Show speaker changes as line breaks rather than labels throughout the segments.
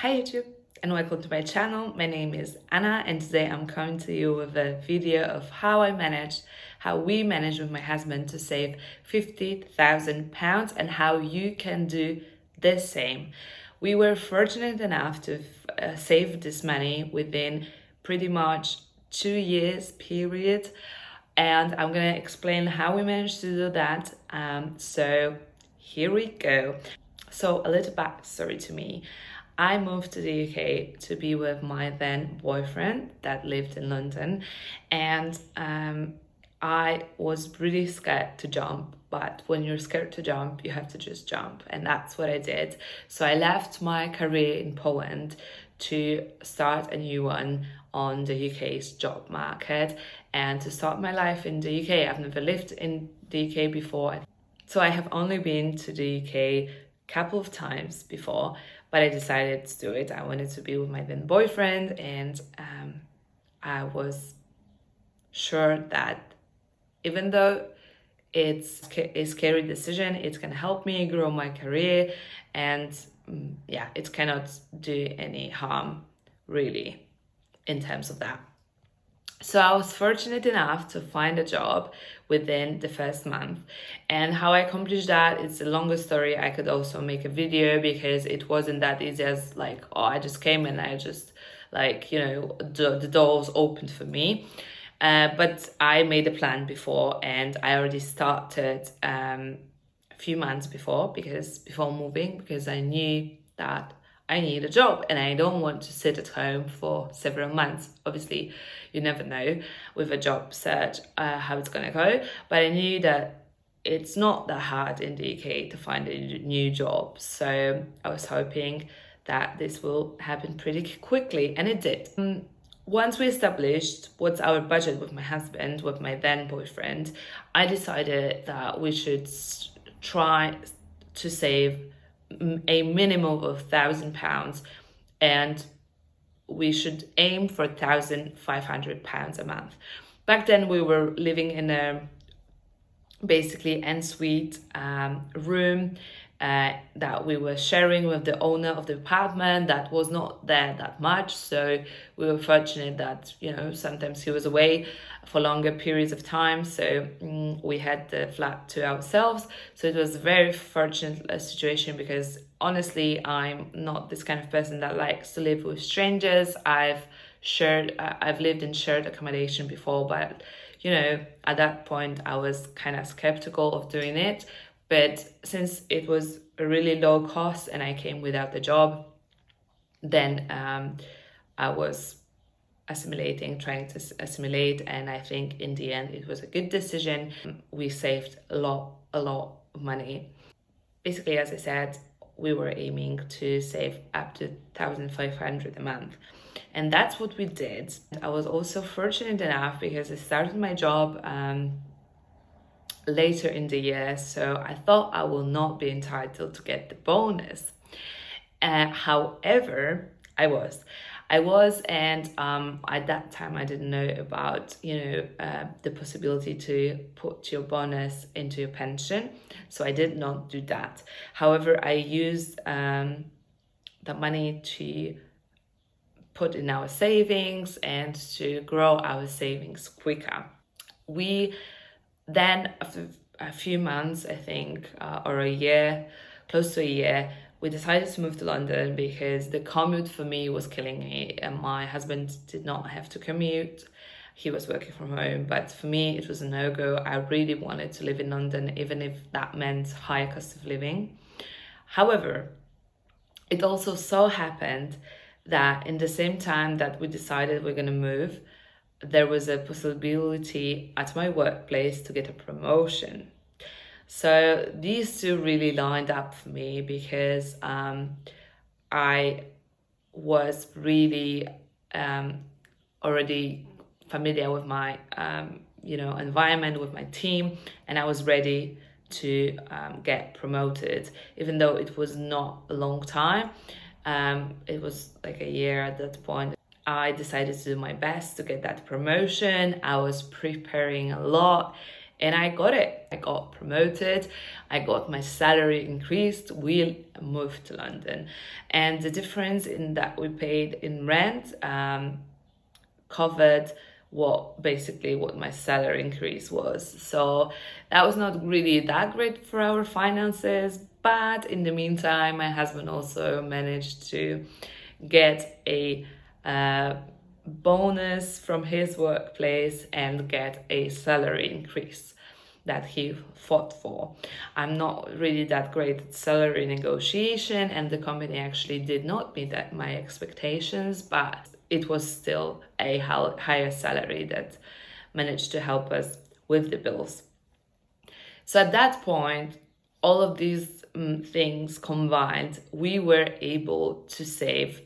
Hi YouTube and welcome to my channel. My name is Anna and today I'm coming to you with a video of how we managed with my husband to save £50,000 and how you can do the same. We were fortunate enough to save this money within pretty much 2 years period, and I'm gonna explain how we managed to do that. So here we go. So a little backstory to me. I moved to the UK to be with my then boyfriend that lived in London, and I was really scared to jump, but when you're scared to jump, you have to just jump, and that's what I did. So I left my career in Poland to start a new one on the UK's job market and to start my life in the UK. I've never lived in the UK before, so I have only been to the UK couple of times before, but I decided to do it. I wanted to be with my then boyfriend, and I was sure that even though it's a scary decision, it's gonna help me grow my career, and yeah, it cannot do any harm really in terms of that. So I was fortunate enough to find a job within the first month, and how I accomplished that, it's a longer story. I could also make a video because it wasn't that easy as like, oh, I just came and I just like, the doors opened for me. But I made a plan before, and I already started a few months before moving, because I knew that I need a job and I don't want to sit at home for several months. Obviously, you never know with a job search how it's gonna go, but I knew that it's not that hard in the UK to find a new job. So I was hoping that this will happen pretty quickly, and it did. Once we established what's our budget with my husband, with my then boyfriend, I decided that we should try to save a minimum of £1,000, and we should aim for £1,500 a month. Back then we were living in a basically ensuite room that we were sharing with the owner of the apartment that was not there that much. So we were fortunate that, sometimes he was away for longer periods of time. So we had the flat to ourselves. So it was a very fortunate situation, because honestly, I'm not this kind of person that likes to live with strangers. I've lived in shared accommodation before, but at that point I was kind of skeptical of doing it. But since it was a really low cost and I came without the job, then I was trying to assimilate, and I think in the end it was a good decision. We saved a lot of money. Basically, as I said, we were aiming to save up to 1,500 a month. And that's what we did. I was also fortunate enough because I started my job later in the year, so I thought I will not be entitled to get the bonus. However, I was, and at that time I didn't know about the possibility to put your bonus into your pension, so I did not do that. However, I used the money to put in our savings and to grow our savings quicker. We then, after a few months, I think, or a year, close to a year, we decided to move to London because the commute for me was killing me, and my husband did not have to commute. He was working from home, but for me it was a no-go. I really wanted to live in London, even if that meant higher cost of living. However, it also so happened that in the same time that we decided we're going to move, there was a possibility at my workplace to get a promotion. So these two really lined up for me, because I was really already familiar with my environment, with my team, and I was ready to get promoted, even though it was not a long time. It was like a year at that point. I decided to do my best to get that promotion. I was preparing a lot, And I got it. I got promoted. I got my salary increased. We moved to London. And the difference in that we paid in rent covered what my salary increase was. So that was not really that great for our finances. But in the meantime, my husband also managed to get a bonus from his workplace and get a salary increase that he fought for. I'm not really that great at salary negotiation, and the company actually did not meet my expectations, but it was still a higher salary that managed to help us with the bills. So at that point, all of these things combined, we were able to save,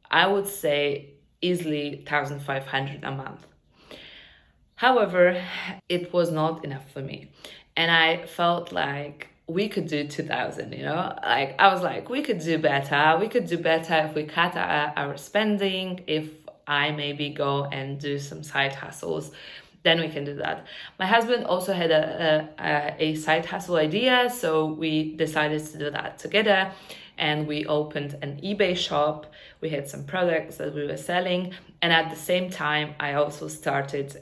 I would say, easily 1,500 a month. However, it was not enough for me. And I felt like we could do 2,000, Like, I was like, we could do better. We could do better if we cut our spending, if I maybe go and do some side hustles, then we can do that. My husband also had a side hustle idea, so we decided to do that together. And we opened an eBay shop. We had some products that we were selling. And at the same time, I also started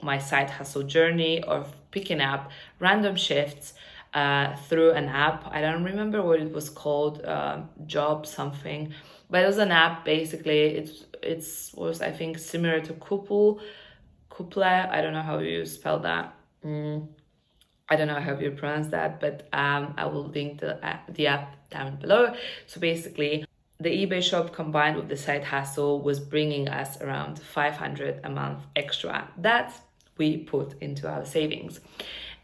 my side hustle journey of picking up random shifts through an app. I don't remember what it was called, Job something. But it was an app, basically. It was, I think, similar to Couple. I don't know how you spell that. I don't know how you pronounce that, but I will link the app down below. So basically, the eBay shop combined with the side hustle was bringing us around 500 a month extra that we put into our savings.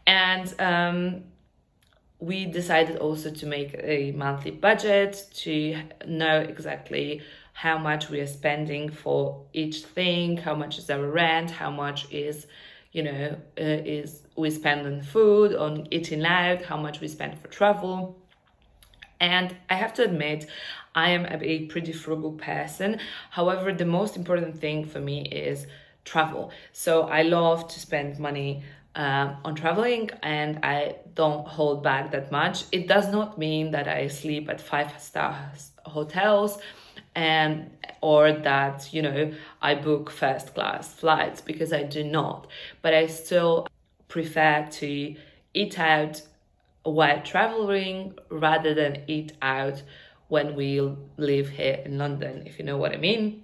And we decided also to make a monthly budget to know exactly how much we are spending for each thing, how much is our rent, how much is we spend on food, on eating out, how much we spend for travel. And I have to admit, I am a pretty frugal person. However, the most important thing for me is travel. So I love to spend money on traveling, and I don't hold back that much. It does not mean that I sleep at 5-star hotels or that I book first class flights, because I do not, but I still prefer to eat out while traveling rather than eat out when we live here in London, if you know what I mean.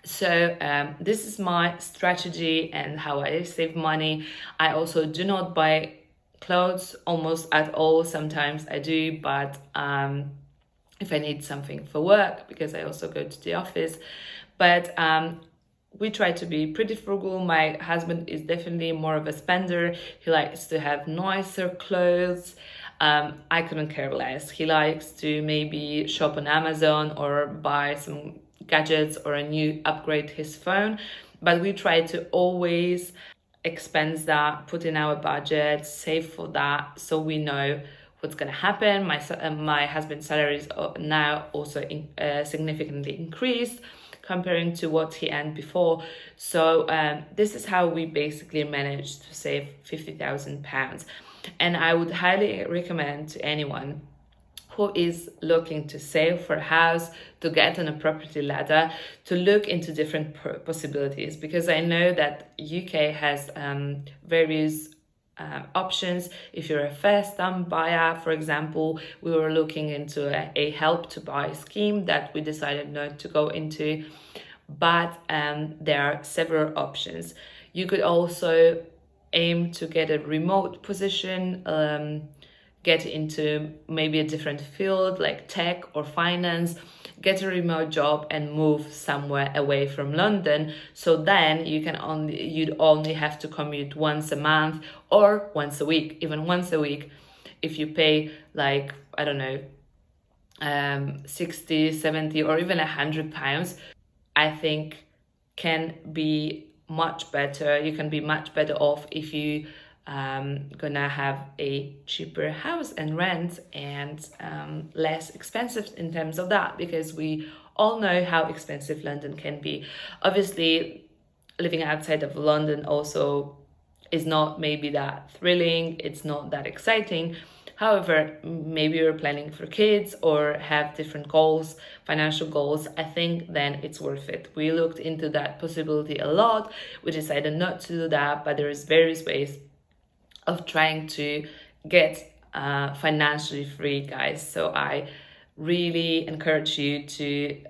So this is my strategy and how I save money. I also do not buy clothes almost at all. Sometimes I do, but if I need something for work, because I also go to the office. But we try to be pretty frugal. My husband is definitely more of a spender. He likes to have nicer clothes. I couldn't care less. He likes to maybe shop on Amazon or buy some gadgets or upgrade his phone. But we try to always expense that, put in our budget, save for that, so we know what's going to happen. My husband's salary is now also significantly increased comparing to what he earned before. So this is how we basically managed to save £50,000. And I would highly recommend to anyone who is looking to save for a house, to get on a property ladder, to look into different possibilities, because I know that UK has various options. If you're a first-time buyer, for example, we were looking into a help to buy scheme that we decided not to go into, but there are several options. You could also aim to get a remote position, get into maybe a different field like tech or finance, get a remote job and move somewhere away from London. So then you'd only have to commute once a month or once a week, even once a week. If you pay like, I don't know, 60, 70 or even £100, I think can be much better. You can be much better off if you gonna have a cheaper house and rent and less expensive in terms of that, because we all know how expensive London can be. Obviously, living outside of London also is not maybe that thrilling, it's not that exciting. However, maybe you're planning for kids or have different goals, financial goals, I think then it's worth it. We looked into that possibility a lot. We decided not to do that, but there's various ways of trying to get financially free, guys. So I really encourage you to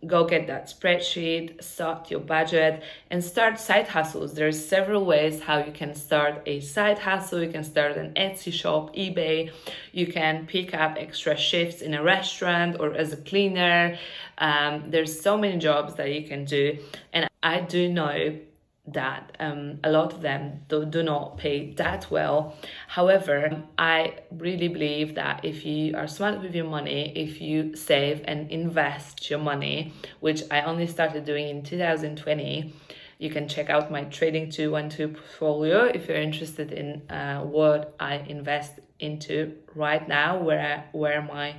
go get that spreadsheet, start your budget, and start side hustles. There's several ways how you can start a side hustle. You can start an Etsy shop, eBay. You can pick up extra shifts in a restaurant or as a cleaner. There's so many jobs that you can do, and I do know that a lot of them do not pay that well. However, I really believe that if you are smart with your money, if you save and invest your money, which I only started doing in 2020, you can check out my Trading 212 portfolio if you're interested in what I invest into right now, where my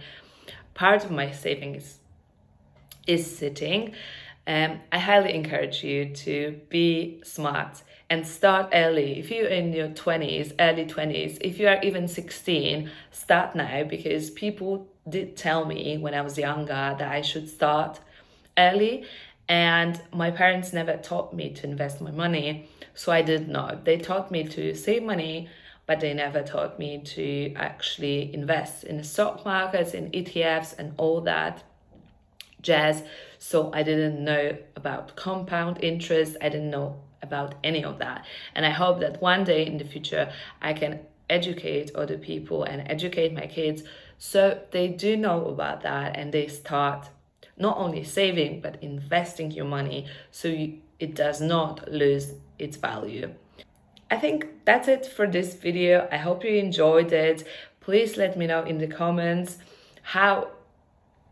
part of my savings is sitting. I highly encourage you to be smart and start early. If you're in your 20s, early 20s, if you are even 16, start now, because people did tell me when I was younger that I should start early, and my parents never taught me to invest my money, so I did not. They taught me to save money, but they never taught me to actually invest in the stock markets, in ETFs and all that jazz. So I didn't know about compound interest. I didn't know about any of that. And I hope that one day in the future, I can educate other people and educate my kids so they do know about that and they start not only saving, but investing your money so it does not lose its value. I think that's it for this video. I hope you enjoyed it. Please let me know in the comments how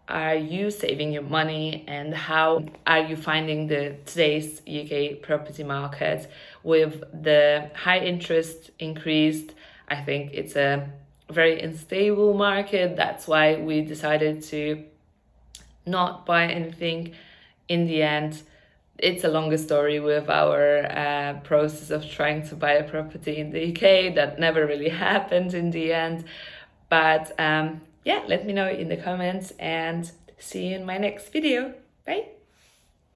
are you saving your money and how are you finding today's UK property market with the high interest increased. I think it's a very unstable market. That's why we decided to not buy anything in the end. It's a longer story with our process of trying to buy a property in the UK that never really happened in the end. But yeah, let me know in the comments and see you in my next video. Bye.